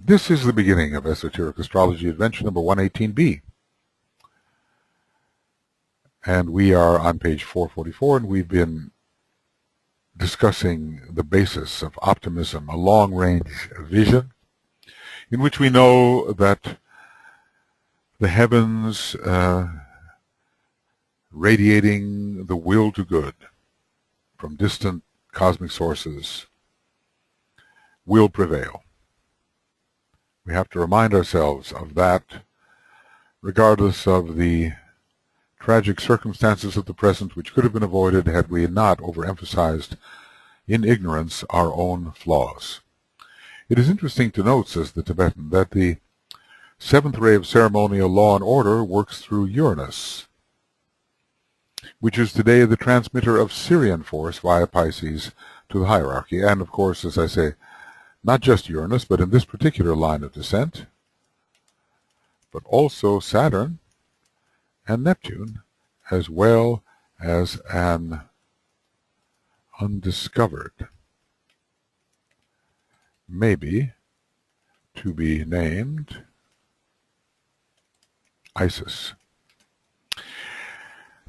This is the beginning of Esoteric Astrology Adventure number 118B. And we are on page 444, and we've been discussing the basis of optimism, a long-range vision, in which we know that the heavens radiating the will to good from distant cosmic sources will prevail. We have to remind ourselves of that, regardless of the tragic circumstances of the present, which could have been avoided had we not overemphasized in ignorance our own flaws. It is interesting to note, says the Tibetan, that the seventh ray of ceremonial law and order works through Uranus, which is today the transmitter of Sirian force via Pisces to the hierarchy. And of course, as I say, not just Uranus, but in this particular line of descent, but also Saturn and Neptune, as well as an undiscovered, maybe to be named, Isis. At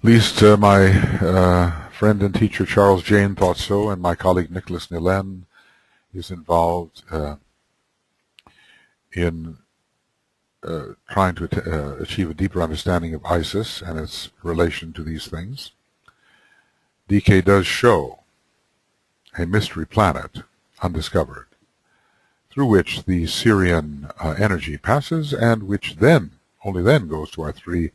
least my friend and teacher Charles Jane thought so, and my colleague Nicholas Nilen is involved in trying to achieve a deeper understanding of Isis and its relation to these things. DK does show a mystery planet, undiscovered, through which the Sirian energy passes, and which then, only then, goes to our three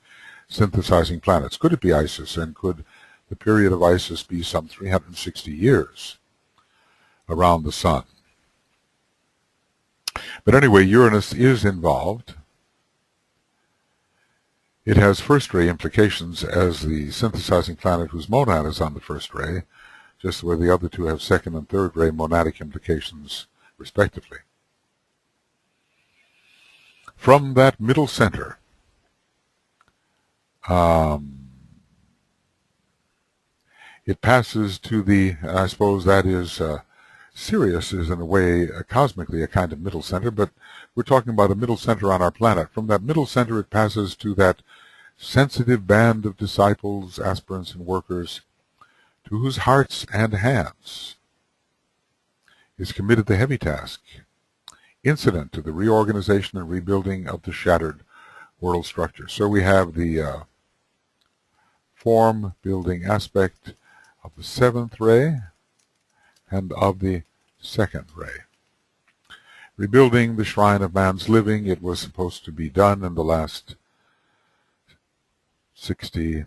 synthesizing planets. Could it be Isis, and could the period of Isis be some 360 years around the sun? But anyway, Uranus is involved. It has first ray implications as the synthesizing planet whose monad is on the first ray, just where the other two have second and third ray monadic implications respectively. From that middle center, it passes to the, and I suppose that is, Sirius is in a way, cosmically, a kind of middle center, but we're talking about a middle center on our planet. From that middle center, it passes to that sensitive band of disciples, aspirants, and workers, to whose hearts and hands is committed the heavy task, incident to the reorganization and rebuilding of the shattered world structure. So we have the form-building aspect of the seventh ray and of the second ray. Rebuilding the shrine of man's living, it was supposed to be done in the last 60,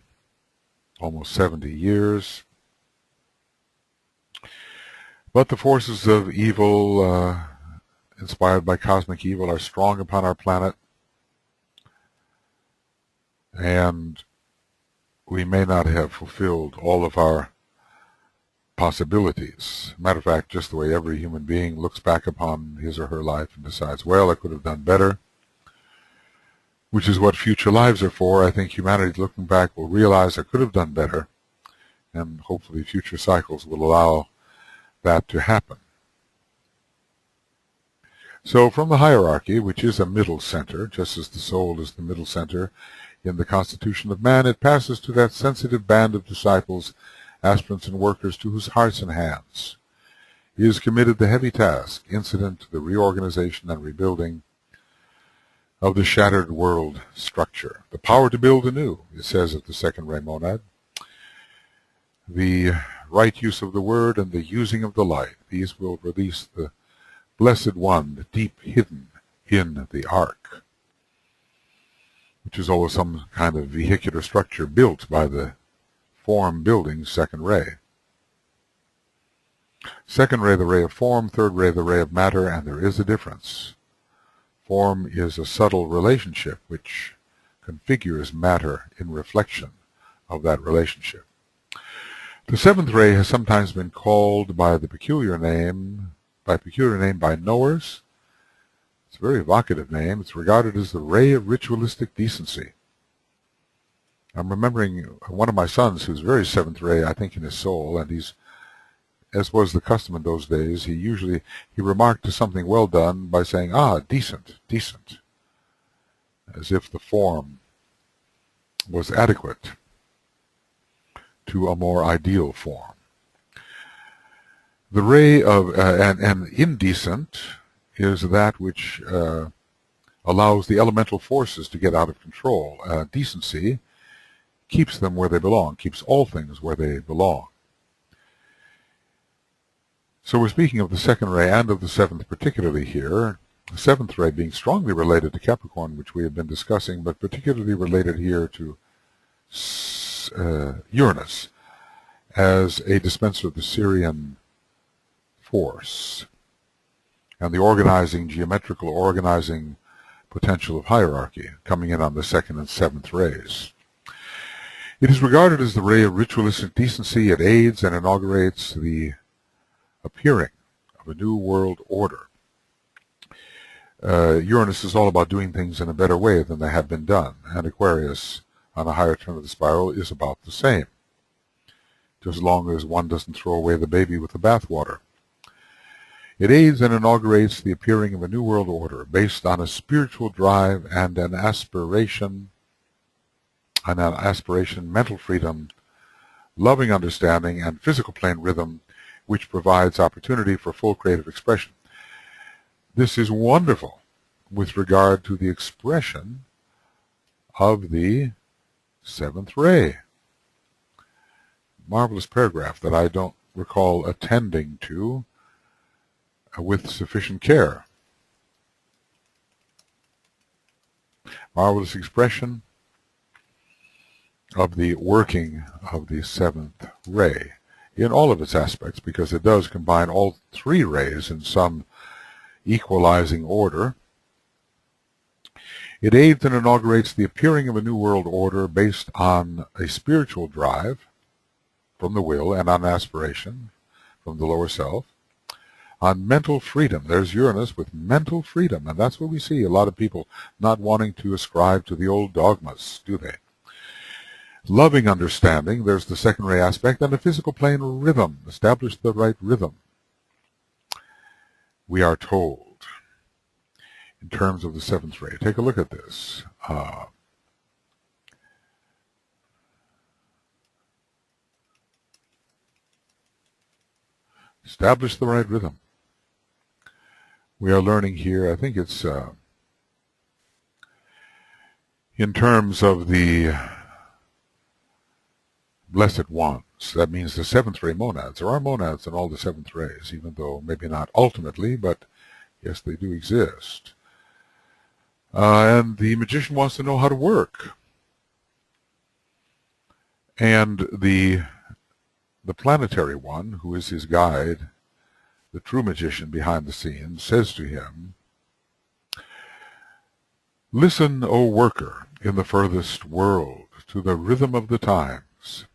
almost 70 years. But the forces of evil, inspired by cosmic evil, are strong upon our planet, and we may not have fulfilled all of our possibilities. Matter of fact, just the way every human being looks back upon his or her life and decides, well, I could have done better, which is what future lives are for. I think humanity looking back will realize I could have done better, and hopefully future cycles will allow that to happen. So from the hierarchy, which is a middle center, just as the soul is the middle center in the constitution of man, it passes to that sensitive band of disciples, aspirants, and workers to whose hearts and hands is committed the heavy task, incident to the reorganization and rebuilding of the shattered world structure. The power to build anew, it says of the second ray monad. The right use of the word and the using of the light, these will release the Blessed One, the deep hidden in the ark, which is always some kind of vehicular structure built by the form building second ray. Second ray, the ray of form, third ray, the ray of matter, and there is a difference. Form is a subtle relationship which configures matter in reflection of that relationship. The seventh ray has sometimes been called by the peculiar name by knowers. It's a very evocative name. It's regarded as the Ray of Ritualistic Decency. I'm remembering one of my sons who's very seventh ray, I think, in his soul, and he's as was the custom in those days, he remarked to something well done by saying, "Ah, decent, decent," as if the form was adequate to a more ideal form. The ray of and indecent is that which allows the elemental forces to get out of control. Decency keeps them where they belong, keeps all things where they belong. So we're speaking of the second ray and of the seventh particularly here. The seventh ray being strongly related to Capricorn, which we have been discussing, but particularly related here to Uranus as a dispenser of the Sirian force and the geometrical organizing potential of hierarchy coming in on the second and seventh rays. It is regarded as the ray of ritualistic decency. It aids and inaugurates the appearing of a new world order. Uranus is all about doing things in a better way than they have been done, and Aquarius, on a higher turn of the spiral, is about the same, just as long as one doesn't throw away the baby with the bathwater. It aids and inaugurates the appearing of a new world order based on a spiritual drive and an aspiration, mental freedom, loving understanding, and physical plane rhythm, which provides opportunity for full creative expression. This is wonderful with regard to the expression of the seventh ray. Marvelous paragraph that I don't recall attending to with sufficient care. Marvelous expression of the working of the seventh ray in all of its aspects, because it does combine all three rays in some equalizing order. It aids and inaugurates the appearing of a new world order based on a spiritual drive from the will and on aspiration from the lower self, on mental freedom. There's Uranus with mental freedom, and that's what we see. A lot of people not wanting to ascribe to the old dogmas, do they? Loving understanding, there's the second ray aspect, and the physical plane rhythm. Establish the right rhythm, we are told, in terms of the seventh ray. Take a look at this. Establish the right rhythm. We are learning here, I think it's in terms of the blessed ones. That means the seventh ray monads. There are monads in all the seventh rays, even though maybe not ultimately, but yes, they do exist. And the magician wants to know how to work. And the planetary one, who is his guide, the true magician behind the scenes, says to him, "Listen, O worker in the furthest world, to the rhythm of the times,"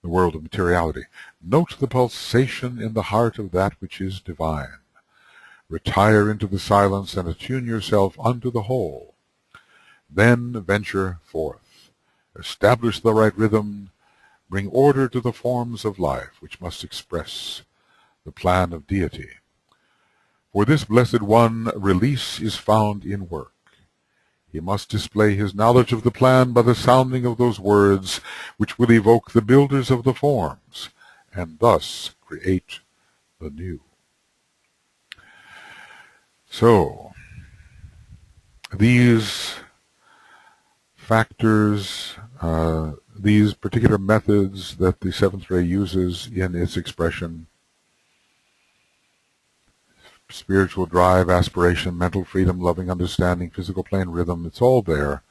the world of materiality. "Note the pulsation in the heart of that which is divine. Retire into the silence and attune yourself unto the whole. Then venture forth. Establish the right rhythm. Bring order to the forms of life, which must express the plan of deity. For this blessed one, release is found in work. He must display his knowledge of the plan by the sounding of those words which will evoke the builders of the forms, and thus create the new." So, these factors, these particular methods that the seventh ray uses in its expression, spiritual drive, aspiration, mental freedom, loving understanding, physical plane rhythm, it's all there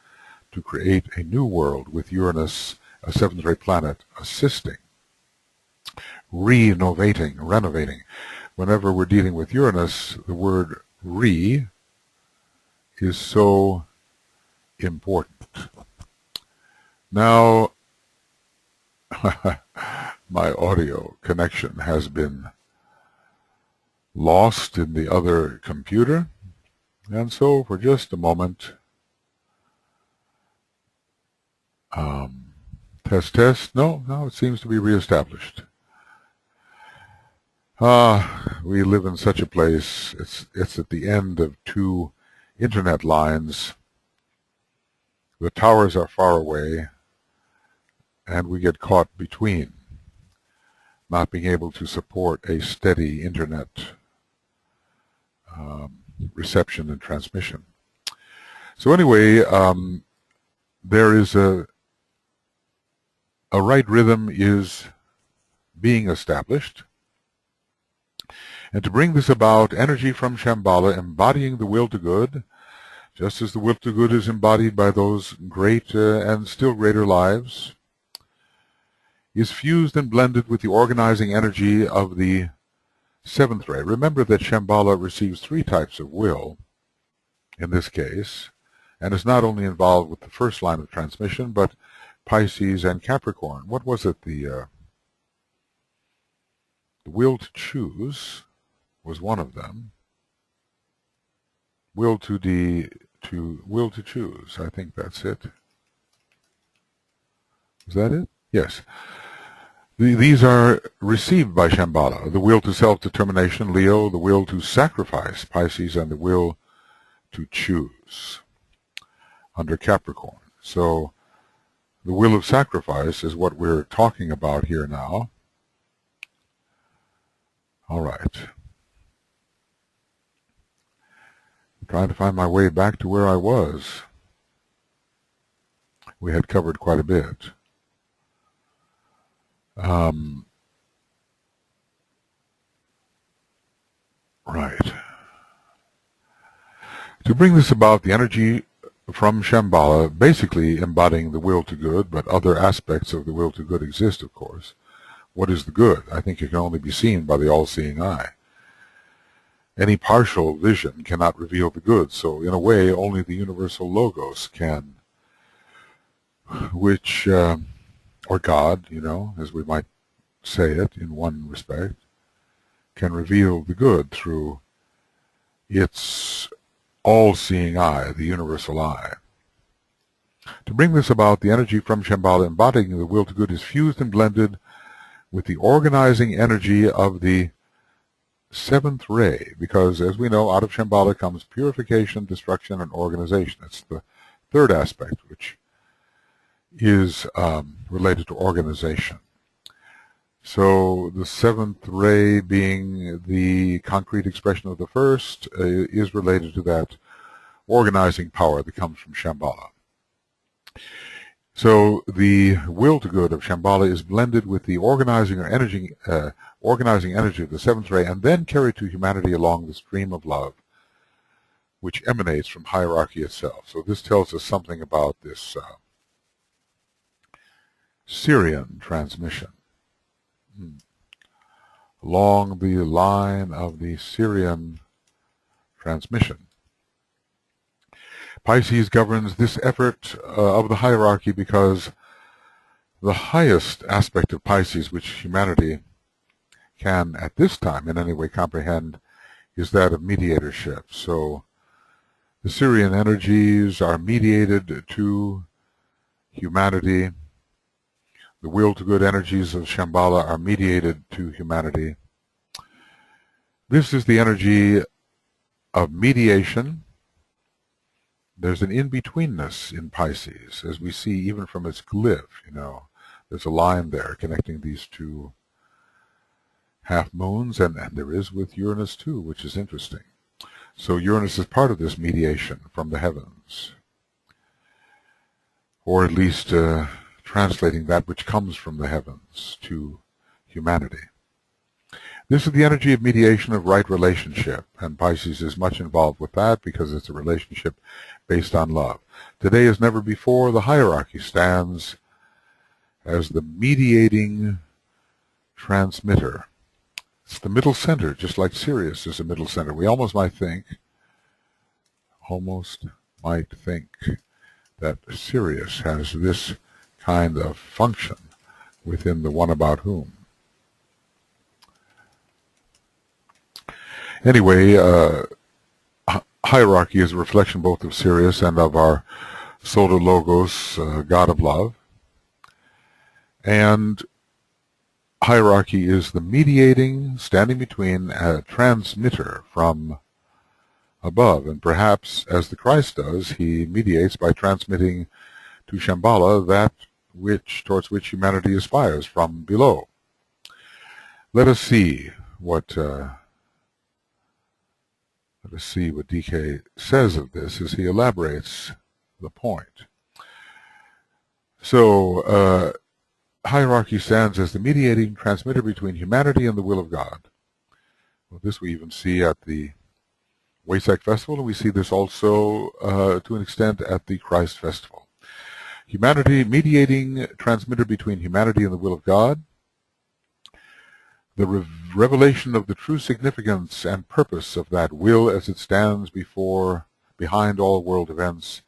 to create a new world with Uranus, a seventh ray planet, assisting, renovating. Whenever we're dealing with Uranus, the word re is so important. Now, my audio connection has been lost in the other computer, and so for just a moment, test, no, it seems to be reestablished. We live in such a place. It's at the end of two internet lines. The towers are far away, and we get caught between, not being able to support a steady internet reception and transmission. So anyway, there is a right rhythm is being established. And to bring this about, energy from Shambhala embodying the will to good, just as the will to good is embodied by those great and still greater lives, is fused and blended with the organizing energy of the seventh ray. Remember that Shambhala receives three types of will in this case, and is not only involved with the first line of transmission, but Pisces and Capricorn. What was it? The will to choose was one of them. Will to choose. I think that's it. Is that it? Yes. These are received by Shambhala. The will to self-determination, Leo, the will to sacrifice, Pisces, and the will to choose under Capricorn. So the will of sacrifice is what we're talking about here now. All right. I'm trying to find my way back to where I was. We had covered quite a bit. Right. To bring this about, the energy from Shambhala, basically embodying the will to good, but other aspects of the will to good exist, of course. What is the good? I think it can only be seen by the all-seeing eye. Any partial vision cannot reveal the good, so in a way only the universal logos can, which, or God, as we might say it in one respect, can reveal the good through its all-seeing eye, the universal eye. To bring this about, the energy from Shambhala embodying the will to good is fused and blended with the organizing energy of the seventh ray, because, as we know, out of Shambhala comes purification, destruction, and organization. It's the third aspect, which is related to organization. So the seventh ray, being the concrete expression of the first, is related to that organizing power that comes from Shambhala. So the will to good of Shambhala is blended with the organizing energy of the seventh ray, and then carried to humanity along the stream of love, which emanates from hierarchy itself. So this tells us something about this Sirian transmission. Along the line of the Sirian transmission. Pisces governs this effort of the hierarchy because the highest aspect of Pisces, which humanity can at this time in any way comprehend, is that of mediatorship. So the Sirian energies are mediated to humanity. The will to good energies of Shambhala are mediated to humanity. This is the energy of mediation. There's an in-betweenness in Pisces, as we see even from its glyph, There's a line there connecting these two half moons, and there is with Uranus too, which is interesting. So Uranus is part of this mediation from the heavens, or at least translating that which comes from the heavens to humanity. This is the energy of mediation of right relationship, and Pisces is much involved with that because it's a relationship based on love. Today as never before, the hierarchy stands as the mediating transmitter. It's the middle center, just like Sirius is a middle center. We almost might think that Sirius has this kind of function within the one about whom. Anyway, hierarchy is a reflection both of Sirius and of our solar logos, God of love. And hierarchy is the mediating, standing between, a transmitter from above. And perhaps, as the Christ does, he mediates by transmitting to Shambhala that towards which humanity aspires from below. Let us see what DK says of this as he elaborates the point. So, hierarchy stands as the mediating transmitter between humanity and the will of God. Well, this we even see at the Waisak Festival, and we see this also to an extent at the Christ Festival. Humanity, mediating transmitter between humanity and the will of God. The revelation of the true significance and purpose of that will as it stands behind all world events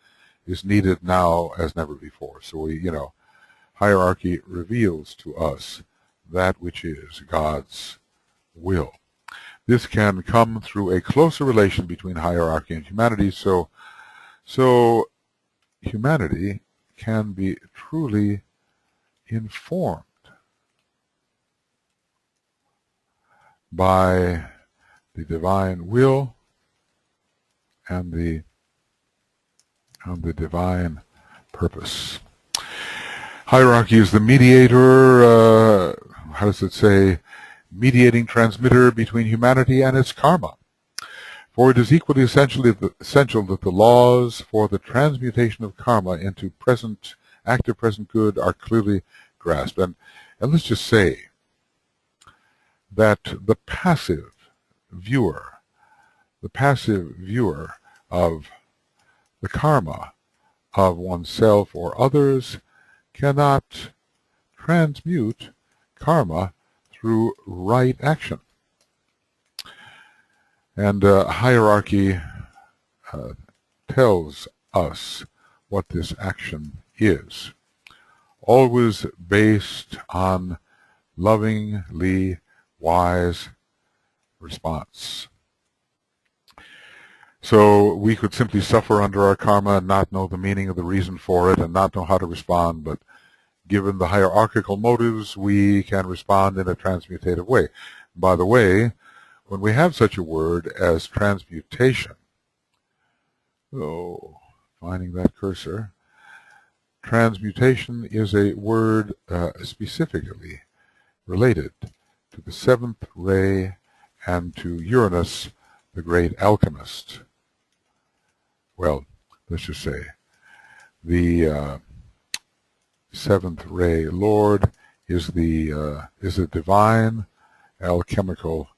is needed now as never before. So hierarchy reveals to us that which is God's will. This can come through a closer relation between hierarchy and humanity, so humanity can be truly informed by the divine will and the divine purpose. Hierarchy is the mediator, how does it say, mediating transmitter between humanity and its karma. For it is equally essential that the laws for the transmutation of karma into active present good are clearly grasped. And let's just say that the passive viewer of the karma of oneself or others cannot transmute karma through right action. And hierarchy tells us what this action is, always based on lovingly wise response. So we could simply suffer under our karma and not know the meaning of the reason for it and not know how to respond, but given the hierarchical motives, we can respond in a transmutative way. By the way, when we have such a word as transmutation, finding that cursor, transmutation is a word specifically related to the seventh ray and to Uranus, the great alchemist. Well, let's just say the seventh ray Lord is a divine alchemical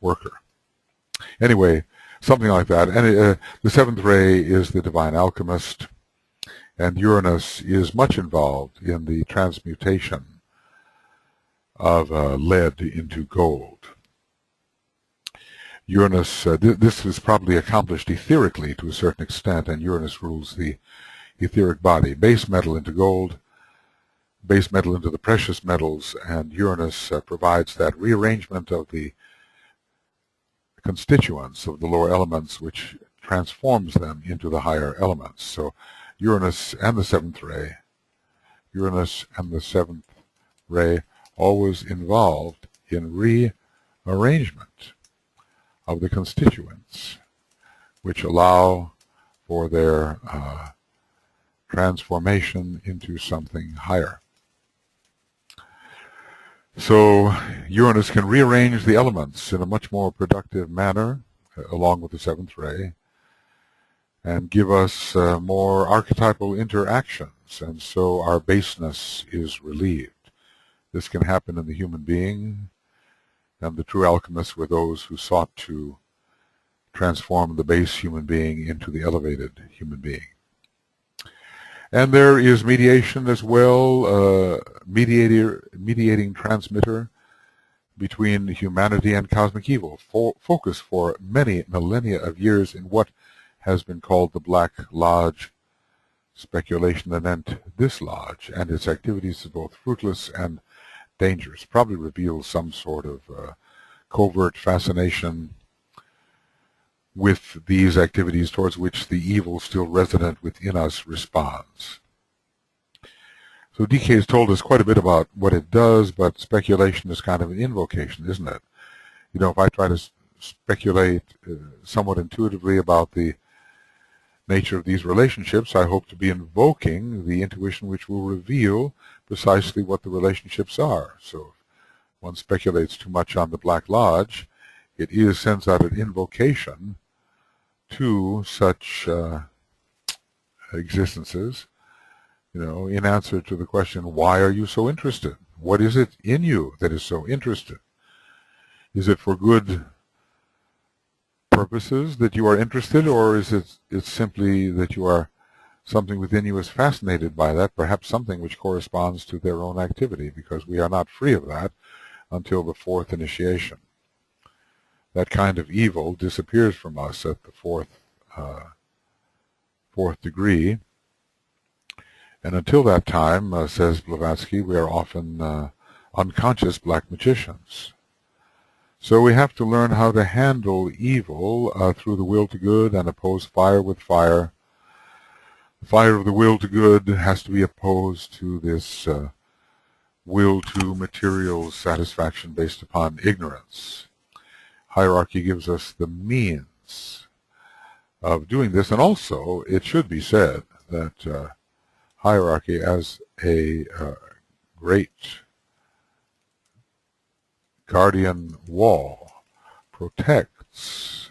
worker. Anyway, something like that. And the seventh ray is the divine alchemist, and Uranus is much involved in the transmutation of lead into gold. Uranus, this is probably accomplished etherically to a certain extent, and Uranus rules the etheric body. Base metal into gold, base metal into the precious metals, and Uranus provides that rearrangement of the constituents of the lower elements which transforms them into the higher elements. So Uranus and the seventh ray always involved in rearrangement of the constituents which allow for their transformation into something higher. So Uranus can rearrange the elements in a much more productive manner, along with the seventh ray, and give us more archetypal interactions, and so our baseness is relieved. This can happen in the human being, and the true alchemists were those who sought to transform the base human being into the elevated human being. And there is mediation as well, mediating transmitter between humanity and cosmic evil, focused for many millennia of years in what has been called the Black Lodge speculation anent this lodge, and its activities is both fruitless and dangerous. Probably reveals some sort of covert fascination with these activities towards which the evil still resident within us responds. So DK has told us quite a bit about what it does, but speculation is kind of an invocation, isn't it? You know, if I try to speculate somewhat intuitively about the nature of these relationships, I hope to be invoking the intuition which will reveal precisely what the relationships are. So if one speculates too much on the Black Lodge, it sends out an invocation to such existences, you know, in answer to the question, why are you so interested? What is it in you that is so interested? Is it for good purposes that you are interested, or is it simply that you are, something within you is fascinated by that, perhaps something which corresponds to their own activity, because we are not free of that until the fourth initiation. That kind of evil disappears from us at the fourth degree, and until that time, says Blavatsky, we are often unconscious black magicians. So we have to learn how to handle evil through the will to good and oppose fire with fire. The fire of the will to good has to be opposed to this will to material satisfaction based upon ignorance. Hierarchy gives us the means of doing this, and also it should be said that hierarchy as a great guardian wall protects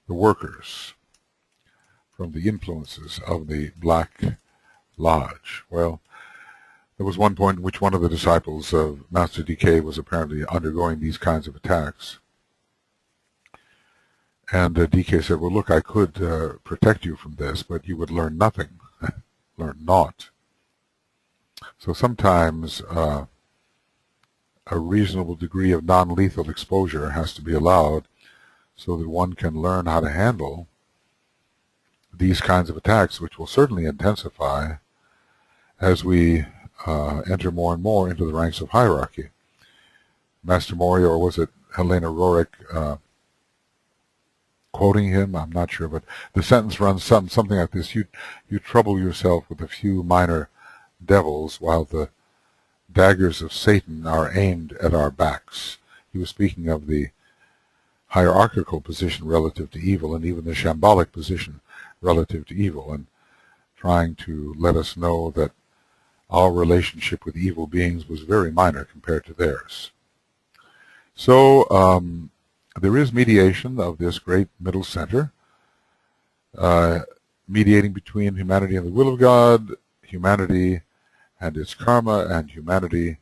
the workers from the influences of the Black Lodge. Well, there was one point in which one of the disciples of Master DK was apparently undergoing these kinds of attacks. And DK said, well, look, I could protect you from this, but you would learn nothing, learn naught. So sometimes a reasonable degree of non-lethal exposure has to be allowed so that one can learn how to handle these kinds of attacks, which will certainly intensify as we enter more and more into the ranks of hierarchy. Master Morya, or was it Helena Roerich, quoting him, I'm not sure, but the sentence runs something like this: you trouble yourself with a few minor devils while the daggers of Satan are aimed at our backs. He was speaking of the hierarchical position relative to evil, and even the shambolic position relative to evil, and trying to let us know that our relationship with evil beings was very minor compared to theirs. So there is mediation of this great middle center, mediating between humanity and the will of God, humanity and its karma, and humanity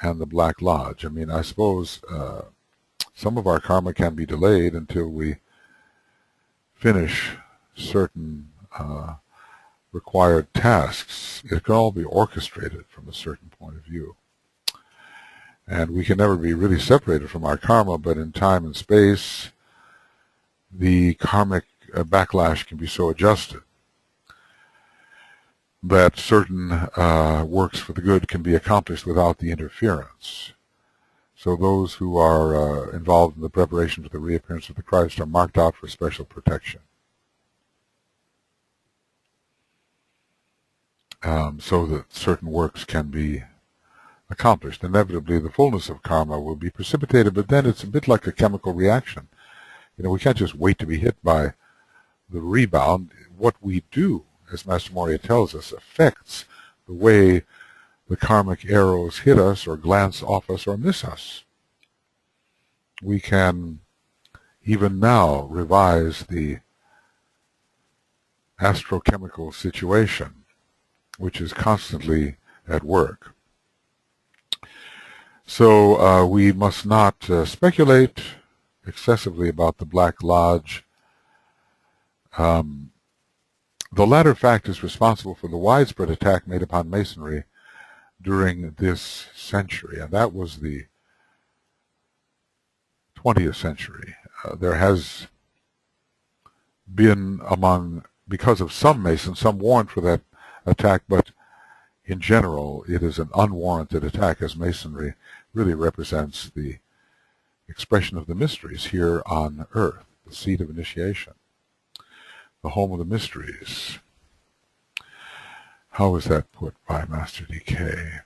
and the Black Lodge. I mean, I suppose some of our karma can be delayed until we finish certain required tasks. It can all be orchestrated from a certain point of view. And we can never be really separated from our karma, but in time and space, the karmic backlash can be so adjusted that certain works for the good can be accomplished without the interference. So those who are involved in the preparation for the reappearance of the Christ are marked out for special protection. So that certain works can be accomplished. Inevitably, the fullness of karma will be precipitated, but then it's a bit like a chemical reaction. You know, we can't just wait to be hit by the rebound. What we do, as Master Morya tells us, affects the way the karmic arrows hit us or glance off us or miss us. We can even now revise the astrochemical situation, which is constantly at work. So we must not speculate excessively about the Black Lodge. The latter fact is responsible for the widespread attack made upon Masonry during this century, and that was the 20th century. There has been because of some Masons, some warrant for that attack, but in general it is an unwarranted attack, as Masonry really represents the expression of the mysteries here on Earth, the seat of initiation, the home of the mysteries. how is that put by Master DK?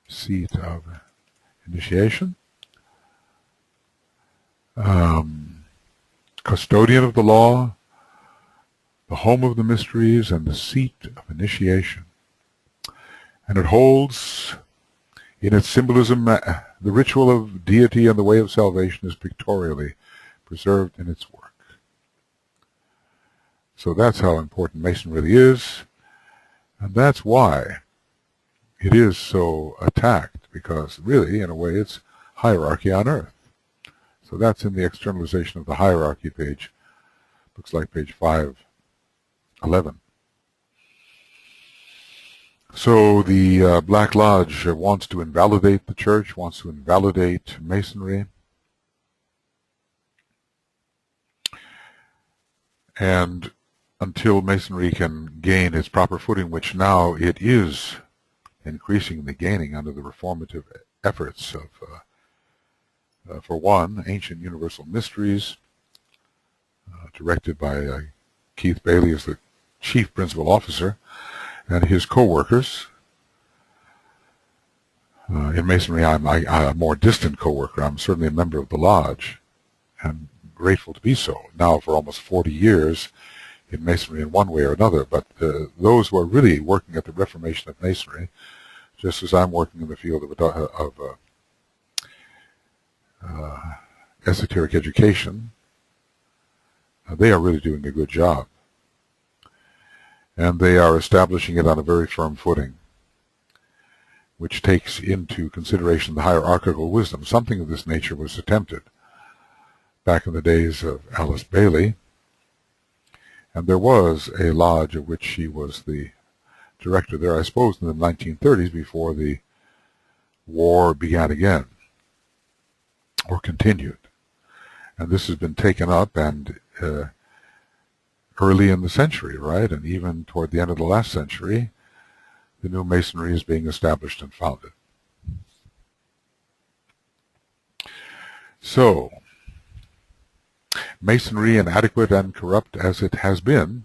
Seat of initiation. Custodian of the law, the home of the mysteries, and the seat of initiation. And it holds in its symbolism the ritual of deity and the way of salvation is pictorially preserved in its work. So that's how important Mason really is, and that's why it is so attacked, because really, in a way, it's hierarchy on earth. So that's in the externalization of the hierarchy page. Looks like page 511. So the Black Lodge wants to invalidate the church, wants to invalidate Masonry. And until Masonry can gain its proper footing, which now it is increasingly gaining under the reformative efforts of, for one, Ancient Universal Mysteries, directed by Keith Bailey as the chief principal officer, and his co-workers. In Masonry, I'm a more distant co-worker. I'm certainly a member of the Lodge, and grateful to be so, now for almost 40 years in Masonry in one way or another. But those who are really working at the reformation of Masonry, just as I'm working in the field of esoteric education, they are really doing a good job. And they are establishing it on a very firm footing, which takes into consideration the hierarchical wisdom. Something of this nature was attempted back in the days of Alice Bailey, and there was a lodge of which she was the director there, I suppose, in the 1930s, before the war began again, or continued. And this has been taken up and early in the century, right? And even toward the end of the last century, the new Masonry is being established and founded. So, Masonry, inadequate and corrupt as it has been,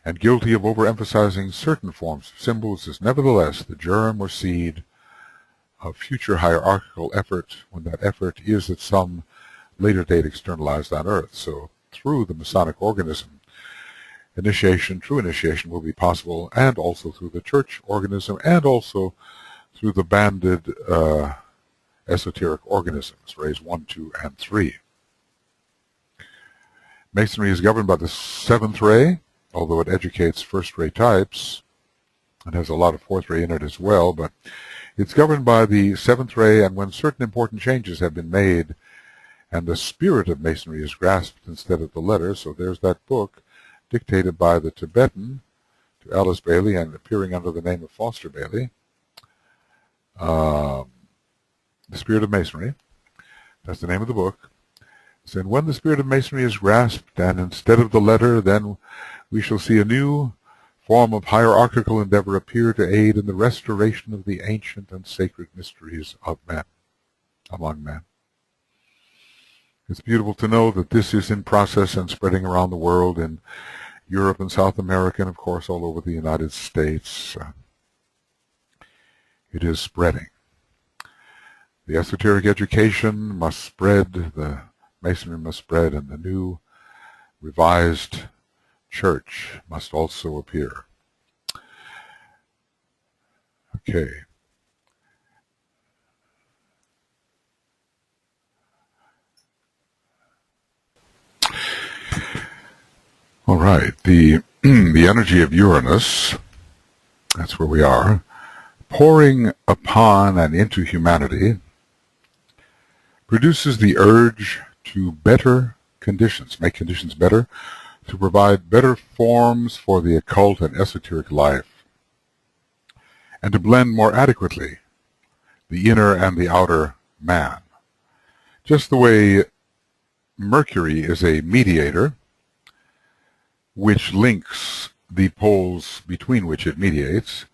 and guilty of overemphasizing certain forms of symbols, is nevertheless the germ or seed of future hierarchical effort, when that effort is at some later date externalized on Earth. So, through the Masonic organism, true initiation will be possible, and also through the church organism, and also through the banded esoteric organisms, rays 1, 2, and 3. Masonry is governed by the 7th ray, although it educates first ray types, and has a lot of 4th ray in it as well, but it's governed by the 7th ray, and when certain important changes have been made, and the spirit of Masonry is grasped instead of the letter. So there's that book, dictated by the Tibetan to Alice Bailey and appearing under the name of Foster Bailey. The Spirit of Masonry. That's the name of the book. So when the spirit of Masonry is grasped, and instead of the letter, then we shall see a new form of hierarchical endeavor appear to aid in the restoration of the ancient and sacred mysteries of men, among men. It's beautiful to know that this is in process and spreading around the world, in Europe and South America, and of course all over the United States. It is spreading. The esoteric education must spread, the Masonry must spread, and the new revised church must also appear. Okay. All right, the energy of Uranus, that's where we are, pouring upon and into humanity, produces the urge to better conditions, make conditions better, to provide better forms for the occult and esoteric life, and to blend more adequately the inner and the outer man. Just the way Mercury is a mediator, which links the poles between which it mediates,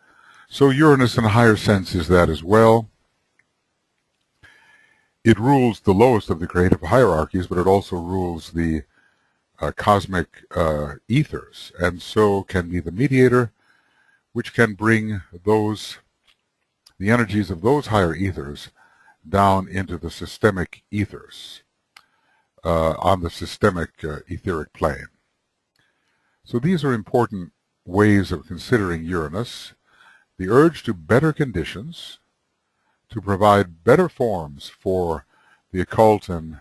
so Uranus in a higher sense is that as well. It rules the lowest of the creative hierarchies, but it also rules the cosmic ethers, and so can be the mediator, which can bring the energies of those higher ethers down into the systemic ethers, on the systemic etheric plane. So these are important ways of considering Uranus: the urge to better conditions, to provide better forms for the occult and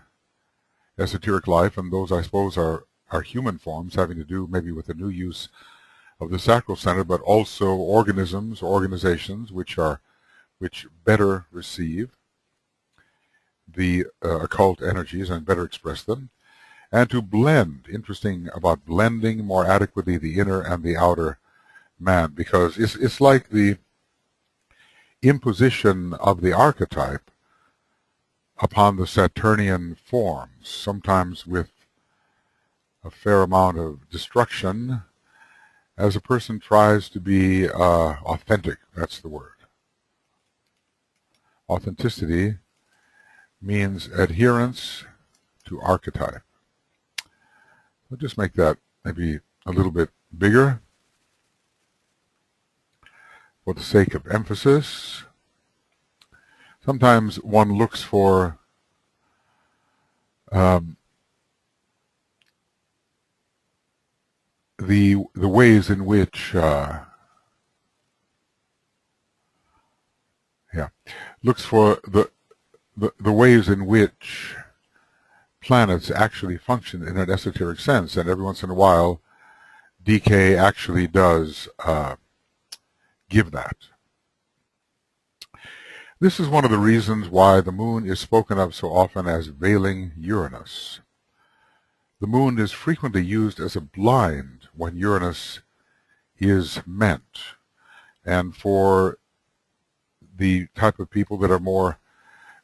esoteric life, and those, I suppose, are human forms, having to do maybe with the new use of the sacral center, but also organisms, organizations which better receive the occult energies and better express them, and to blend, interesting about blending more adequately the inner and the outer man, because it's like the imposition of the archetype upon the Saturnian forms, sometimes with a fair amount of destruction, as a person tries to be authentic. That's the word. Authenticity means adherence to archetype. I'll just make that maybe a little bit bigger for the sake of emphasis. Sometimes one looks for the ways in which looks for the ways in which planets actually function in an esoteric sense, and every once in a while DK actually does give that. This is one of the reasons why the moon is spoken of so often as veiling Uranus. The moon is frequently used as a blind when Uranus is meant, and for the type of people that are more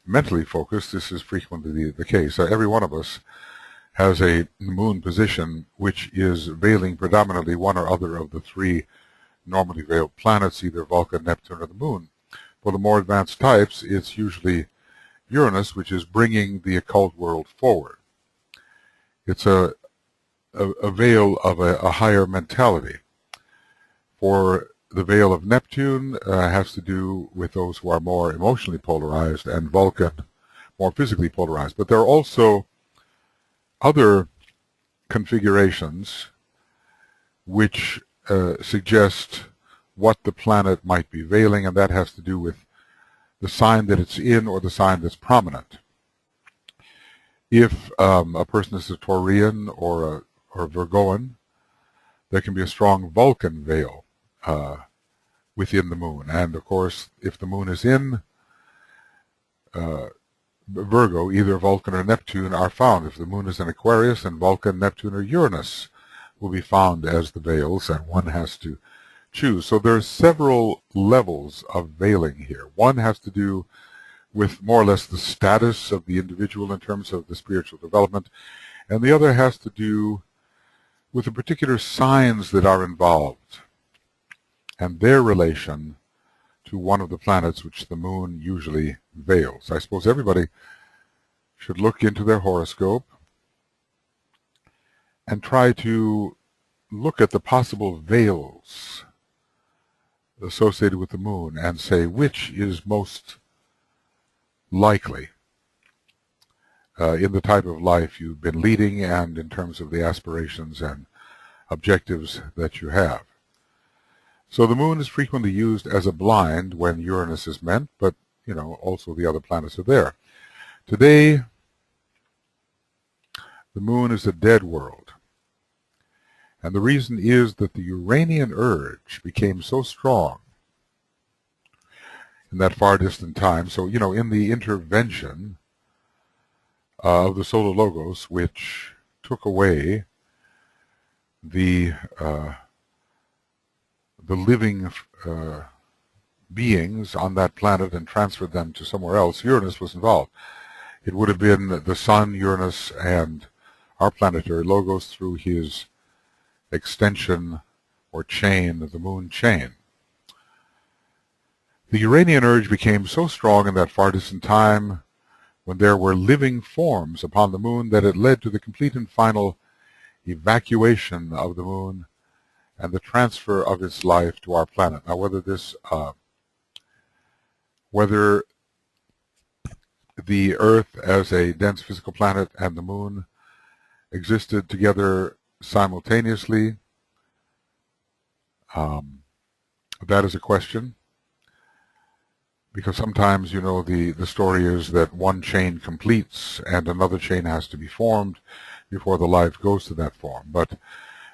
mentally focused, this is frequently the case. Every one of us has a moon position which is veiling predominantly one or other of the three normally veiled planets, either Vulcan, Neptune, or the moon. For the more advanced types, it's usually Uranus, which is bringing the occult world forward. It's a veil of a higher mentality. For the veil of Neptune has to do with those who are more emotionally polarized, and Vulcan more physically polarized. But there are also other configurations which suggest what the planet might be veiling, and that has to do with the sign that it's in or the sign that's prominent. If a person is a Taurian or a Virgoan, there can be a strong Vulcan veil within the moon. And of course, if the moon is in Virgo, either Vulcan or Neptune are found. If the moon is in Aquarius, then Vulcan, Neptune, or Uranus will be found as the veils, and one has to choose. So there are several levels of veiling here. One has to do with more or less the status of the individual in terms of the spiritual development, and the other has to do with the particular signs that are involved and their relation to one of the planets which the moon usually veils. I suppose everybody should look into their horoscope and try to look at the possible veils associated with the moon and say which is most likely in the type of life you've been leading and in terms of the aspirations and objectives that you have. So the moon is frequently used as a blind when Uranus is meant, but also the other planets are there. Today, the moon is a dead world. And the reason is that the Uranian urge became so strong in that far distant time. So, in the intervention of the solar logos, which took away the living beings on that planet and transferred them to somewhere else, Uranus was involved. It would have been the Sun, Uranus, and our planetary logos through his extension or chain, the moon chain. The Uranian urge became so strong in that far distant time when there were living forms upon the moon that it led to the complete and final evacuation of the moon and the transfer of its life to our planet. Now, whether the Earth as a dense physical planet and the moon existed together simultaneously, that is a question. Because sometimes, you know, the story is that one chain completes and another chain has to be formed before the life goes to that form. But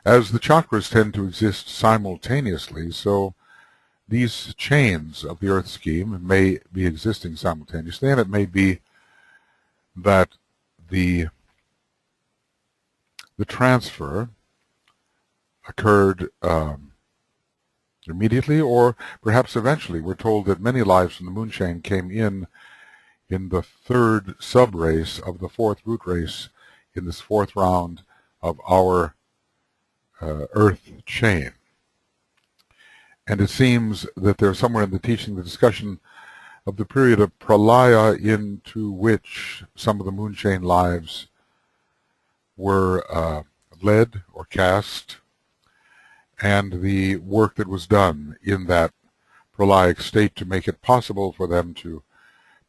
as the chakras tend to exist simultaneously, so these chains of the Earth scheme may be existing simultaneously, and it may be that the transfer occurred immediately or perhaps eventually. We're told that many lives from the moon chain came in the third sub-race of the fourth root race in this fourth round of our Earth chain. And it seems that there's somewhere in the teaching the discussion of the period of pralaya into which some of the moon chain lives were led or cast, and the work that was done in that pralaic state to make it possible for them to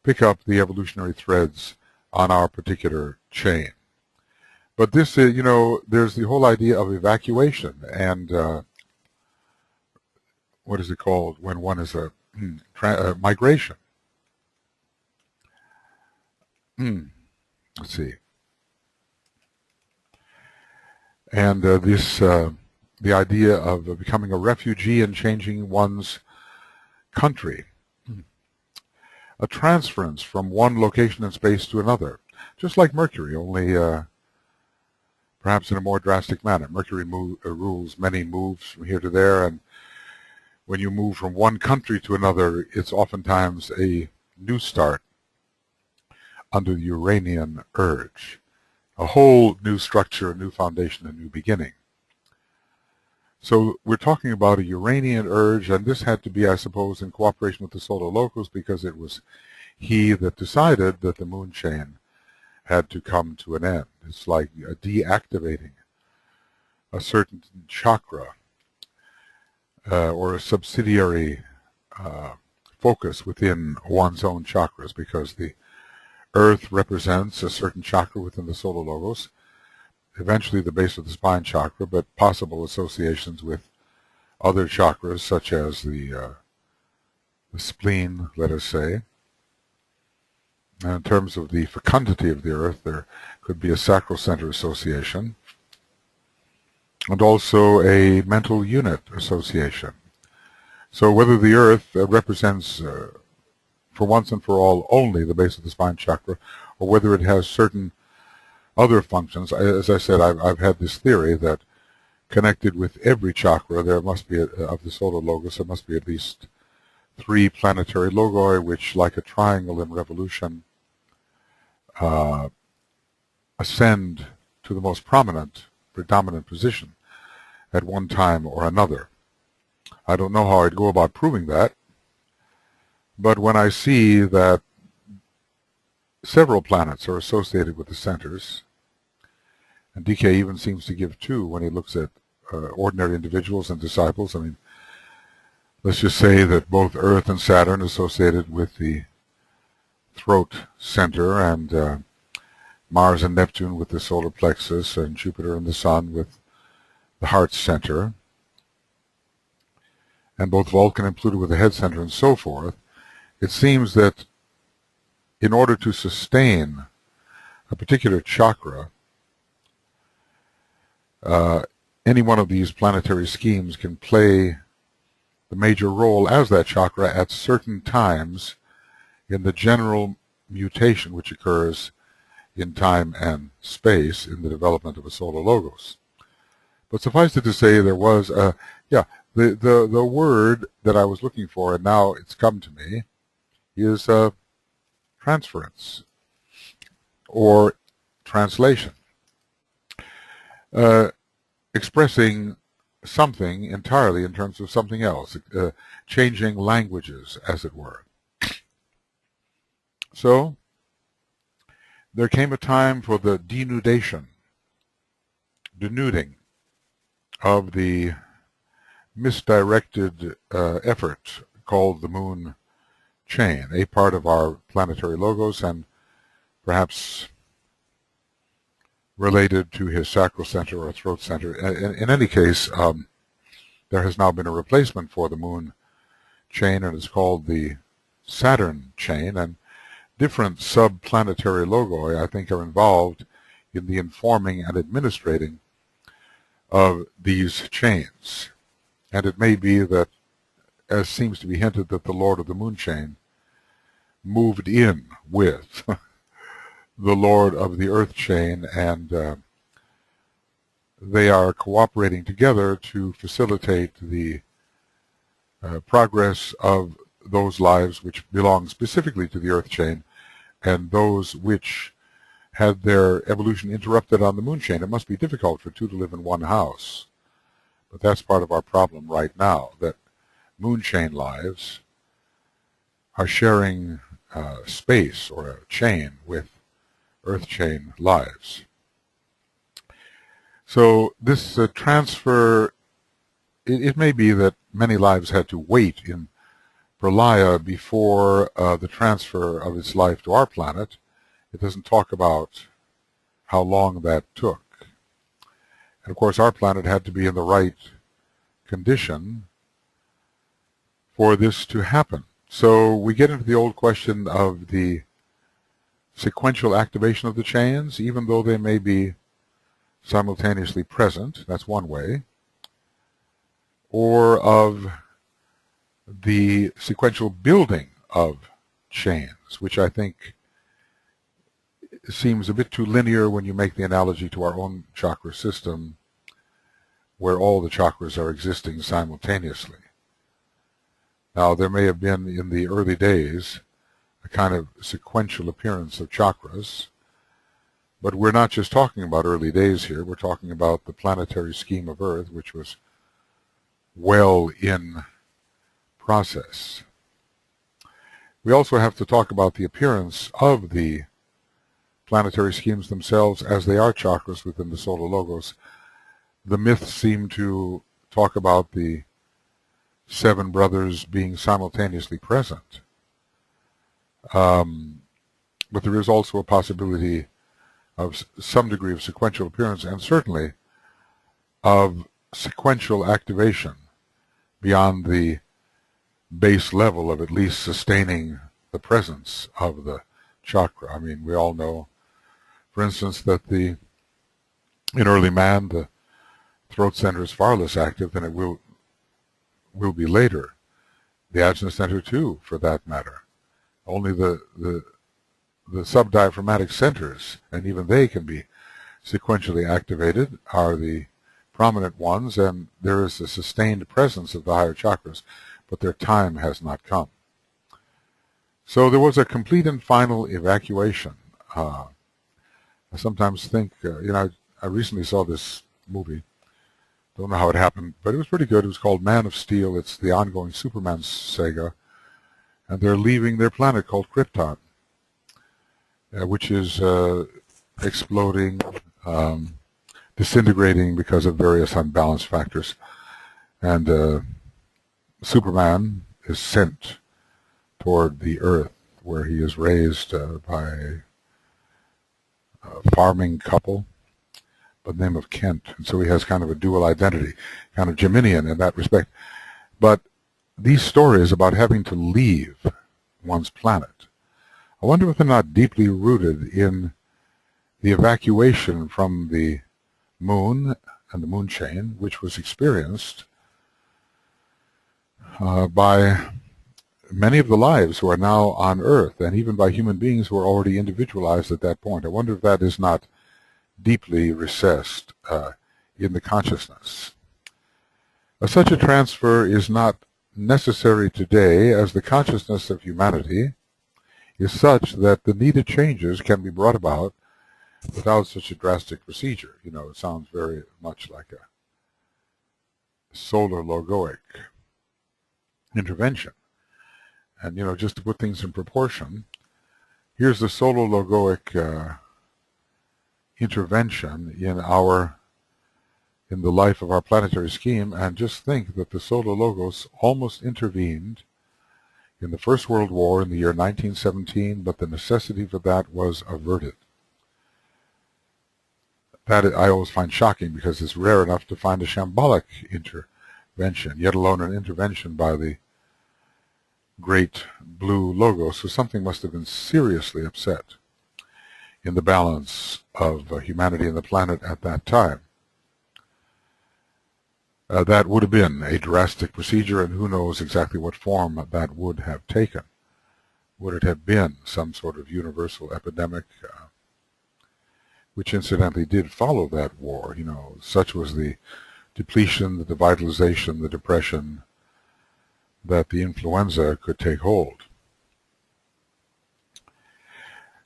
pick up the evolutionary threads on our particular chain. But this, you know, there's the whole idea of evacuation and what is it called when one is a migration. Let's see. And the idea of becoming a refugee and changing one's country. A transference from one location in space to another. Just like Mercury, only perhaps in a more drastic manner. Mercury rules many moves from here to there, and when you move from one country to another, it's oftentimes a new start under the Uranian urge. A whole new structure, a new foundation, a new beginning. So we're talking about a Uranian urge, and this had to be, I suppose, in cooperation with the solar locus, because it was he that decided that the moon chain had to come to an end. It's like deactivating a certain chakra or a subsidiary focus within one's own chakras, because the Earth represents a certain chakra within the solar logos, eventually the base of the spine chakra, but possible associations with other chakras such as the spleen, let us say. And in terms of the fecundity of the Earth, there could be a sacral center association and also a mental unit association. So whether the Earth represents for once and for all only the base of the spine chakra, or whether it has certain other functions. As I said, I've had this theory that connected with every chakra there must be, of the solar logos, there must be at least 3 planetary logi, which, like a triangle in revolution, ascend to the most predominant position at one time or another. I don't know how I'd go about proving that, but when I see that several planets are associated with the centers, and DK even seems to give 2 when he looks at ordinary individuals and disciples. I mean, let's just say that both Earth and Saturn are associated with the throat center, and Mars and Neptune with the solar plexus, and Jupiter and the Sun with the heart center, and both Vulcan and Pluto with the head center, and so forth. It seems that in order to sustain a particular chakra, any one of these planetary schemes can play the major role as that chakra at certain times in the general mutation which occurs in time and space in the development of a solar logos. But suffice it to say, there was the word that I was looking for, and now it's come to me, is transference or translation, expressing something entirely in terms of something else, changing languages, as it were. So there came a time for the denudation denuding of the misdirected effort called the moon chain, a part of our planetary logos and perhaps related to his sacral center or throat center. In any case, there has now been a replacement for the moon chain, and it's called the Saturn chain, and different subplanetary logoi, I think, are involved in the informing and administrating of these chains. And it may be that, as seems to be hinted, that the Lord of the Moon chain moved in with the Lord of the Earth chain, and they are cooperating together to facilitate the progress of those lives which belong specifically to the Earth chain and those which had their evolution interrupted on the Moon chain. It must be difficult for two to live in one house, but that's part of our problem right now, that Moon chain lives are sharing space or a chain with Earth chain lives. So this transfer, it may be that many lives had to wait in Pralaya before the transfer of its life to our planet. It doesn't talk about how long that took. And of course our planet had to be in the right condition for this to happen. So we get into the old question of the sequential activation of the chains, even though they may be simultaneously present, that's one way, or of the sequential building of chains, which I think seems a bit too linear when you make the analogy to our own chakra system, where all the chakras are existing simultaneously. Now, there may have been in the early days a kind of sequential appearance of chakras, but we're not just talking about early days here, we're talking about the planetary scheme of Earth, which was well in process. We also have to talk about the appearance of the planetary schemes themselves as they are chakras within the solar logos. The myths seem to talk about the 7 brothers being simultaneously present. But there is also a possibility of some degree of sequential appearance, and certainly of sequential activation beyond the base level of at least sustaining the presence of the chakra. I mean, we all know, for instance, that in early man, the throat center is far less active than it will be later. The ajna center, too, for that matter. Only the subdiaphragmatic centers, and even they can be sequentially activated, are the prominent ones, and there is a sustained presence of the higher chakras, but their time has not come. So there was a complete and final evacuation. I sometimes think, I recently saw this movie. Don't know how it happened, but it was pretty good. It was called Man of Steel. It's the ongoing Superman saga, and they're leaving their planet called Krypton, which is exploding, disintegrating because of various unbalanced factors. And Superman is sent toward the Earth, where he is raised by a farming couple by the name of Kent. And so he has kind of a dual identity, kind of Geminian in that respect. But these stories about having to leave one's planet, I wonder if they're not deeply rooted in the evacuation from the moon and the moon chain, which was experienced by many of the lives who are now on Earth, and even by human beings who are already individualized at that point. I wonder if that is not deeply recessed in the consciousness. Such a transfer is not necessary today, as the consciousness of humanity is such that the needed changes can be brought about without such a drastic procedure. You know, it sounds very much like a solar logoic intervention. And, just to put things in proportion, here's the solar logoic intervention in our in the life of our planetary scheme, and just think that the solar logos almost intervened in the First World War in the year 1917, but the necessity for that was averted. That I always find shocking because it's rare enough to find a shambolic intervention, yet alone an intervention by the great blue logo. So something must have been seriously upset in the balance of humanity and the planet at that time. That would have been a drastic procedure, and who knows exactly what form that would have taken. Would it have been some sort of universal epidemic, which incidentally did follow that war? You know, such was the depletion, the devitalization, the depression, that the influenza could take hold.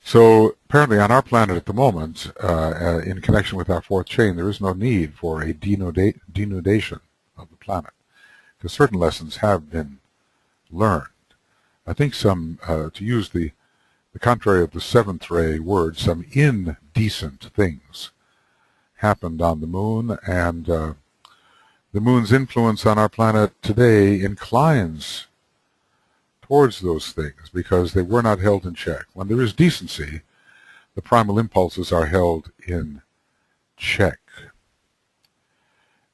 So apparently on our planet at the moment, in connection with our fourth chain, there is no need for a denudation of the planet, because certain lessons have been learned. I think some, to use the contrary of the seventh ray word, some indecent things happened on the moon, and the moon's influence on our planet today inclines towards those things because they were not held in check. When there is decency, the primal impulses are held in check.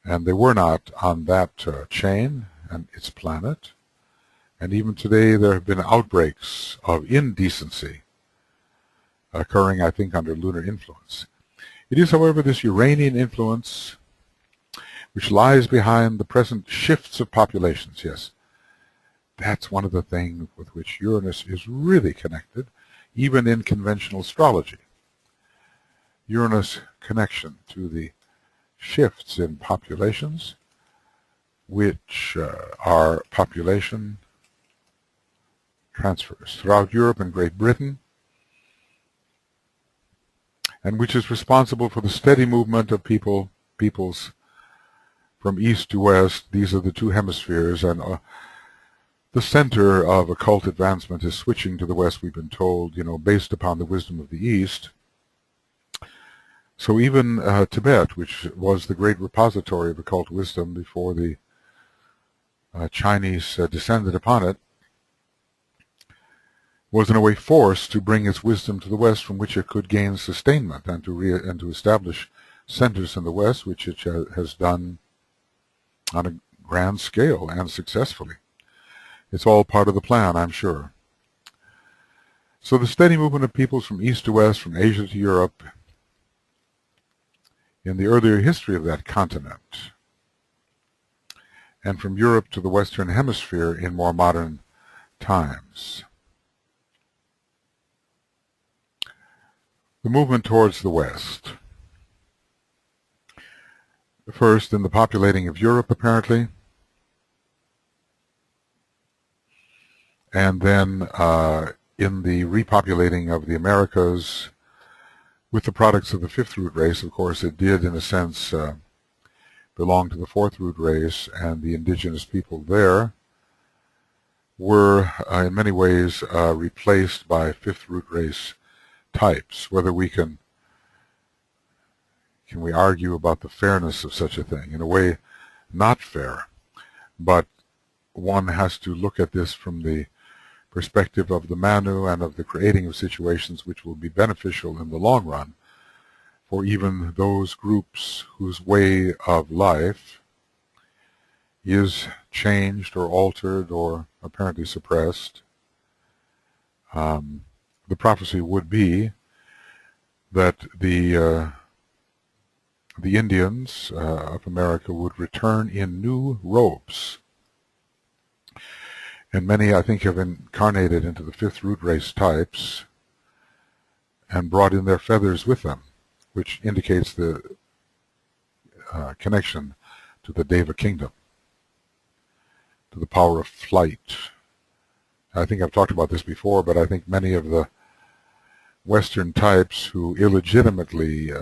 And they were not on that chain and its planet. And even today there have been outbreaks of indecency occurring, I think, under lunar influence. It is, however, this Uranian influence which lies behind the present shifts of populations, yes. That's one of the things with which Uranus is really connected, even in conventional astrology. Uranus' connection to the shifts in populations, which are population transfers throughout Europe and Great Britain, and which is responsible for the steady movement of peoples from east to west. These are the two hemispheres, and the center of occult advancement is switching to the west, we've been told, based upon the wisdom of the east. So even Tibet, which was the great repository of occult wisdom before the Chinese descended upon it, was in a way forced to bring its wisdom to the west, from which it could gain sustainment, and to establish centers in the west, which it has done on a grand scale and successfully. It's all part of the plan, I'm sure. So the steady movement of peoples from east to west, from Asia to Europe, in the earlier history of that continent, and from Europe to the Western Hemisphere in more modern times. The movement towards the West. First, in the populating of Europe, apparently, and then in the repopulating of the Americas with the products of the fifth root race. Of course, it did, in a sense, belong to the fourth root race, and the indigenous people there were, in many ways, replaced by fifth root race types. Whether we can we argue about the fairness of such a thing? In a way, not fair, but one has to look at this from the perspective of the Manu and of the creating of situations which will be beneficial in the long run for even those groups whose way of life is changed or altered or apparently suppressed. The prophecy would be that the Indians of America would return in new robes. And many, I think, have incarnated into the fifth root race types and brought in their feathers with them, which indicates the connection to the Deva kingdom, to the power of flight. I think I've talked about this before, but I think many of the Western types who illegitimately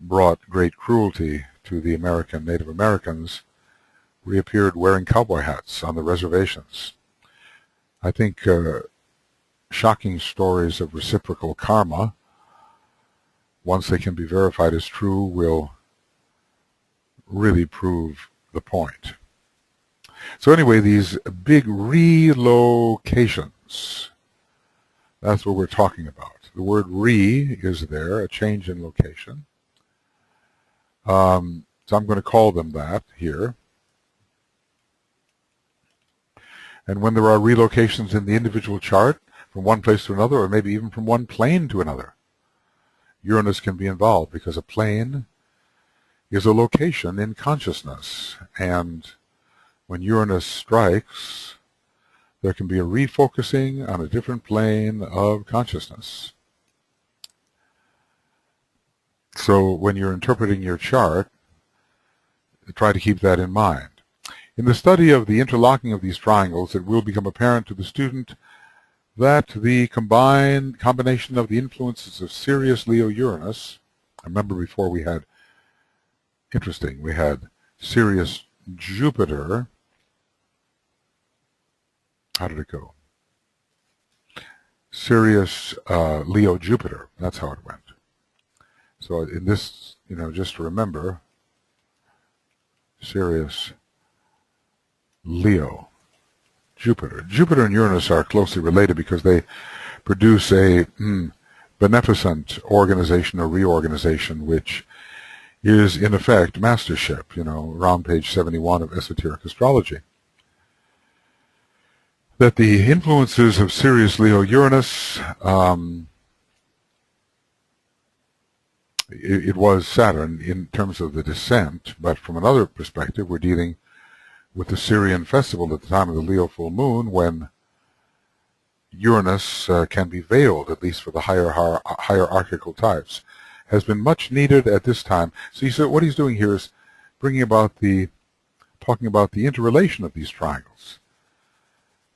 brought great cruelty to the Native Americans reappeared wearing cowboy hats on the reservations. I think shocking stories of reciprocal karma, once they can be verified as true, will really prove the point. So anyway, these big relocations, that's what we're talking about. The word re is there, a change in location. So I'm going to call them that here. And when there are relocations in the individual chart from one place to another, or maybe even from one plane to another, Uranus can be involved, because a plane is a location in consciousness. And when Uranus strikes, there can be a refocusing on a different plane of consciousness. So when you're interpreting your chart, try to keep that in mind. In the study of the interlocking of these triangles, it will become apparent to the student that the combination of the influences of Sirius, Leo, Uranus, I remember before we had Sirius, Jupiter. How did it go? Sirius, Leo, Jupiter. That's how it went. So in this, just to remember, Sirius, Leo, Jupiter. Jupiter and Uranus are closely related because they produce a beneficent organization or reorganization, which is in effect mastership, around page 71 of Esoteric Astrology. That the influences of Sirius, Leo, Uranus, it was Saturn in terms of the descent, but from another perspective, we're dealing with the Syrian festival at the time of the Leo full moon, when Uranus can be veiled, at least for the hierarchical types, has been much needed at this time. So you see, what he's doing here is talking about the interrelation of these triangles,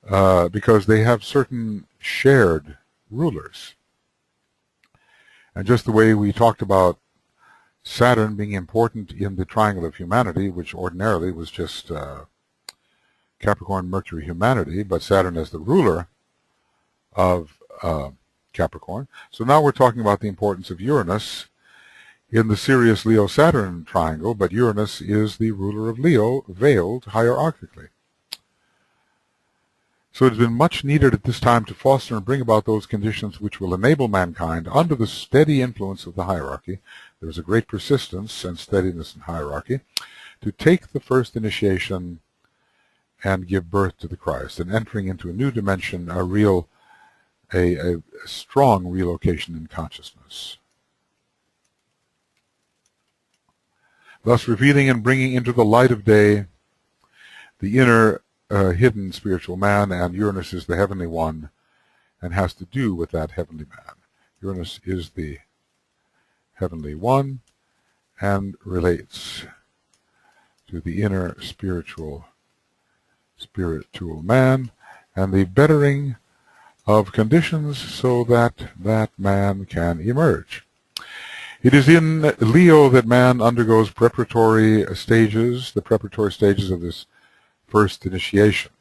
because they have certain shared rulers. And just the way we talked about Saturn being important in the triangle of humanity, which ordinarily was just Capricorn, Mercury, humanity, but Saturn as the ruler of Capricorn. So now we're talking about the importance of Uranus in the Sirius, Leo, Saturn triangle, but Uranus is the ruler of Leo, veiled hierarchically. So it has been much needed at this time to foster and bring about those conditions which will enable mankind, under the steady influence of the hierarchy — there is a great persistence and steadiness in hierarchy — to take the first initiation and give birth to the Christ, and entering into a new dimension, a strong relocation in consciousness. Thus revealing and bringing into the light of day the inner hidden spiritual man, and Uranus is the heavenly one and has to do with that heavenly man. Uranus is the heavenly one and relates to the inner spiritual man and the bettering of conditions so that that man can emerge. It is in Leo that man undergoes the preparatory stages of this first initiation.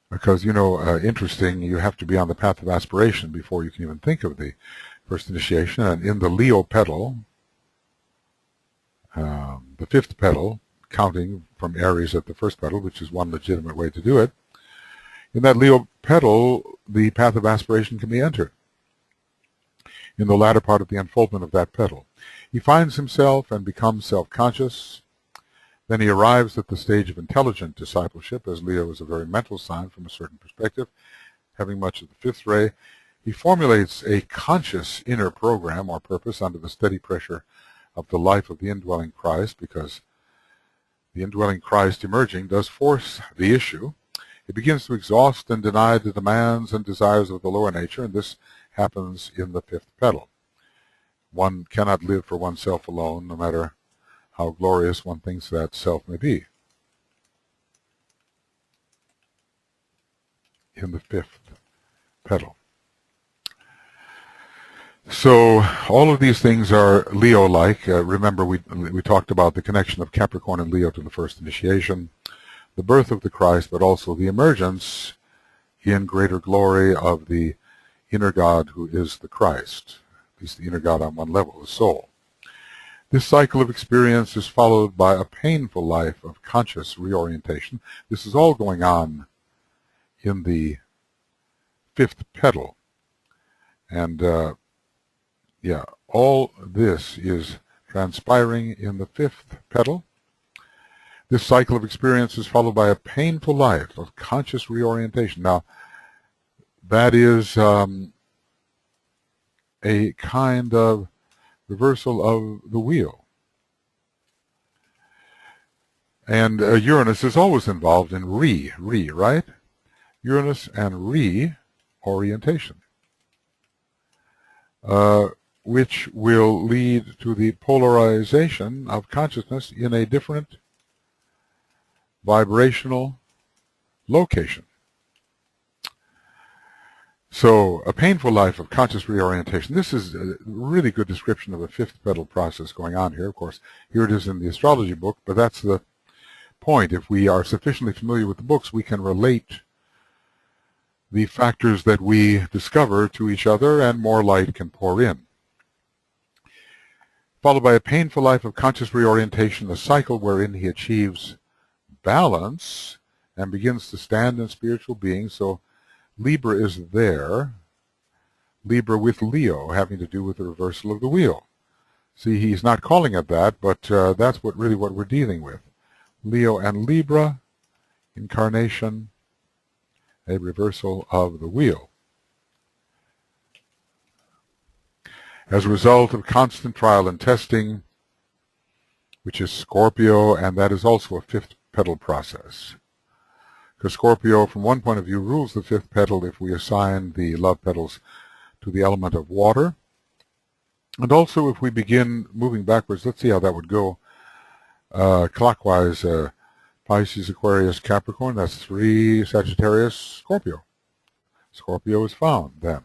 Because, interesting, you have to be on the path of aspiration before you can even think of the first initiation. And in the Leo petal, the fifth petal, counting from Aries at the first petal, which is one legitimate way to do it, in that Leo petal, the path of aspiration can be entered. In the latter part of the unfoldment of that petal, he finds himself and becomes self-conscious. Then he arrives at the stage of intelligent discipleship, as Leo is a very mental sign from a certain perspective, having much of the fifth ray. He formulates a conscious inner program or purpose under the steady pressure of the life of the indwelling Christ, because the indwelling Christ emerging does force the issue. He begins to exhaust and deny the demands and desires of the lower nature, and this happens in the fifth petal. One cannot live for oneself alone, no matter how glorious one thinks that self may be. In the fifth petal. So all of these things are Leo-like. Remember, we talked about the connection of Capricorn and Leo to the first initiation, the birth of the Christ, but also the emergence in greater glory of the inner God who is the Christ, at least the inner God on one level, the soul. This cycle of experience is followed by a painful life of conscious reorientation. This is all going on in the fifth petal. And all this is transpiring in the fifth petal. This cycle of experience is followed by a painful life of conscious reorientation. Now, that is a kind of reversal of the wheel. And Uranus is always involved in right? Uranus and reorientation, which will lead to the polarization of consciousness in a different vibrational location. So, a painful life of conscious reorientation. This is a really good description of a fifth petal process going on here. Of course, here it is in the astrology book, but that's the point. If we are sufficiently familiar with the books, we can relate the factors that we discover to each other, and more light can pour in. Followed by a painful life of conscious reorientation, a cycle wherein he achieves balance and begins to stand in spiritual being. So Libra is there. Libra with Leo, having to do with the reversal of the wheel. See, he's not calling it that, but that's really what we're dealing with. Leo and Libra, incarnation, a reversal of the wheel. As a result of constant trial and testing, which is Scorpio, and that is also a fifth petal process. Because Scorpio, from one point of view, rules the fifth petal if we assign the love petals to the element of water. And also if we begin moving backwards, let's see how that would go. Clockwise, Pisces, Aquarius, Capricorn, that's 3, Sagittarius, Scorpio. Scorpio is found then,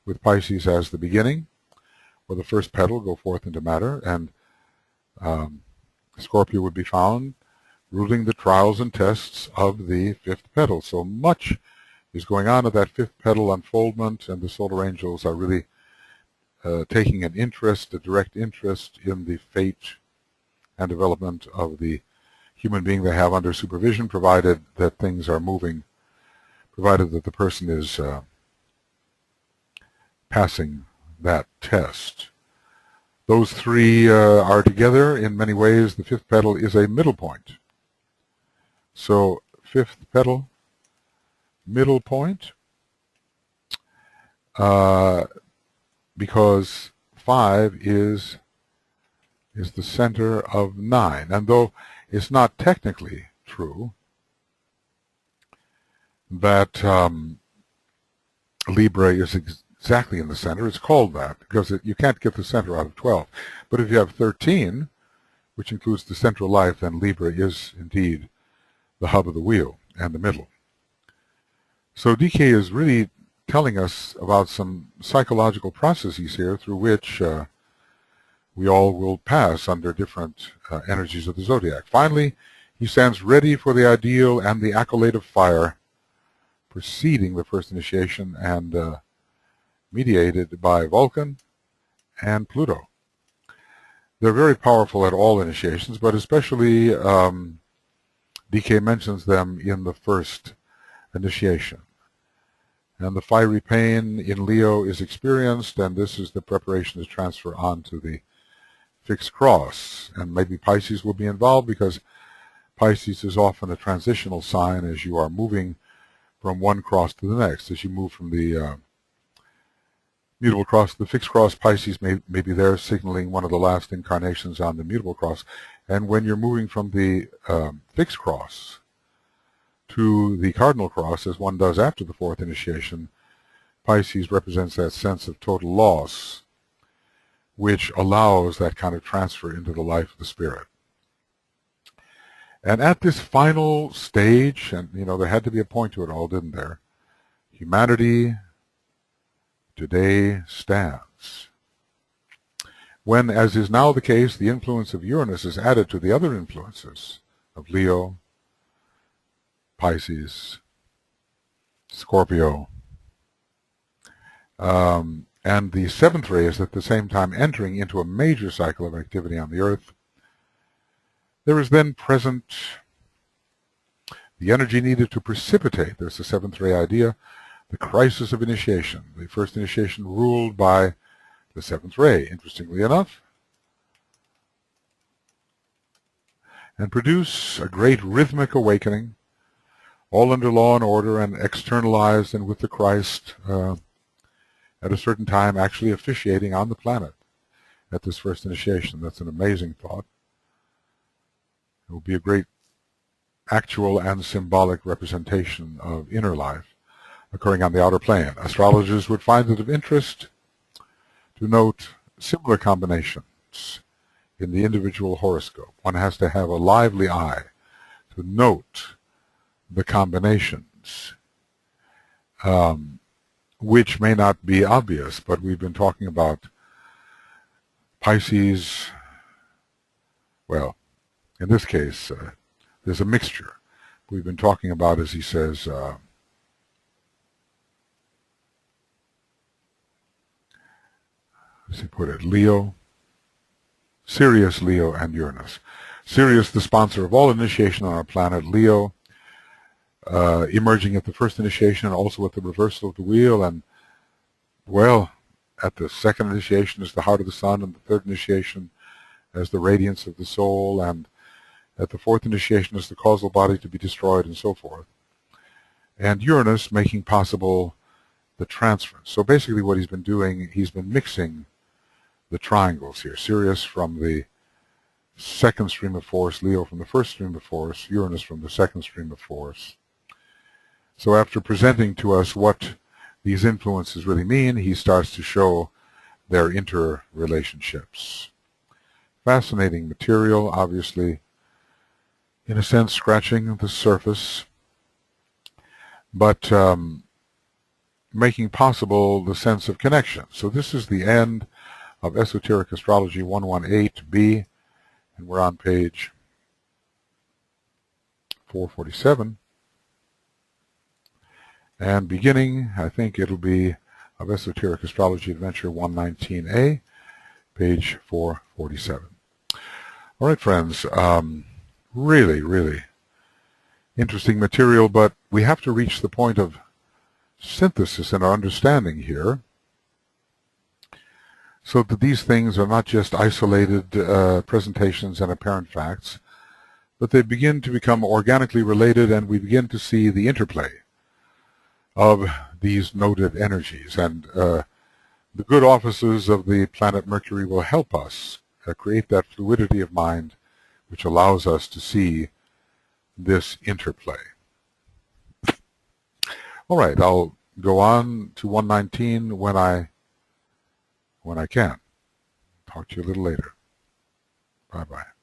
with Pisces as the beginning, or the first petal, go forth into matter, and Scorpio would be found ruling the trials and tests of the fifth petal. So much is going on at that fifth petal unfoldment, and the solar angels are really taking an interest, a direct interest in the fate and development of the human being they have under supervision, provided that things are moving, provided that the person is passing that test. Those three are together in many ways. The fifth petal is a middle point. So, fifth petal, middle point, because 5 is the center of 9. And though it's not technically true that Libra is exactly in the center, it's called that because you can't get the center out of 12. But if you have 13, which includes the central life, then Libra is indeed the hub of the wheel and the middle. So DK is really telling us about some psychological processes here through which we all will pass under different energies of the zodiac. Finally, he stands ready for the ideal and the accolade of fire, preceding the first initiation and mediated by Vulcan and Pluto. They're very powerful at all initiations, but especially DK mentions them in the first initiation. And the fiery pain in Leo is experienced, and this is the preparation to transfer on to the fixed cross. And maybe Pisces will be involved because Pisces is often a transitional sign as you are moving from one cross to the next. As you move from the mutable cross to the fixed cross, Pisces may be there signaling one of the last incarnations on the mutable cross. And when you're moving from the fixed cross to the cardinal cross, as one does after the fourth initiation, Pisces represents that sense of total loss, which allows that kind of transfer into the life of the spirit. And at this final stage, and there had to be a point to it all, didn't there? Humanity today stands. When, as is now the case, the influence of Uranus is added to the other influences of Leo, Pisces, Scorpio, And the seventh ray is at the same time entering into a major cycle of activity on the Earth. There is then present the energy needed to precipitate, there's the seventh ray idea, the crisis of initiation. The first initiation ruled by the seventh ray, interestingly enough, and produce a great rhythmic awakening, all under law and order and externalized and with the Christ at a certain time actually officiating on the planet at this first initiation. That's an amazing thought. It will be a great actual and symbolic representation of inner life occurring on the outer plane. Astrologers would find it of interest to note similar combinations in the individual horoscope. One has to have a lively eye to note the combinations, which may not be obvious, but we've been talking about Pisces. Well, in this case, there's a mixture. We've been talking about, as he says, as he put it, Leo, Sirius, Leo, and Uranus. Sirius, the sponsor of all initiation on our planet. Leo, emerging at the first initiation and also at the reversal of the wheel. And, well, at the second initiation is the heart of the sun, and the third initiation as the radiance of the soul, and at the fourth initiation is the causal body to be destroyed, and so forth. And Uranus making possible the transference. So basically what he's been doing, he's been mixing the triangles here. Sirius from the second stream of force, Leo from the first stream of force, Uranus from the second stream of force. So after presenting to us what these influences really mean, he starts to show their interrelationships. Fascinating material, obviously, in a sense, scratching the surface, but making possible the sense of connection. So this is the end of Esoteric Astrology 118b, and we're on page 447. And beginning, I think it'll be of Esoteric Astrology Adventure 119a, page 447. All right, friends, really, really interesting material, but we have to reach the point of synthesis in our understanding here, so that these things are not just isolated presentations and apparent facts, but they begin to become organically related, and we begin to see the interplay of these noted energies. And the good offices of the planet Mercury will help us create that fluidity of mind which allows us to see this interplay. All right, I'll go on to 119 when I can. Talk to you a little later. Bye-bye.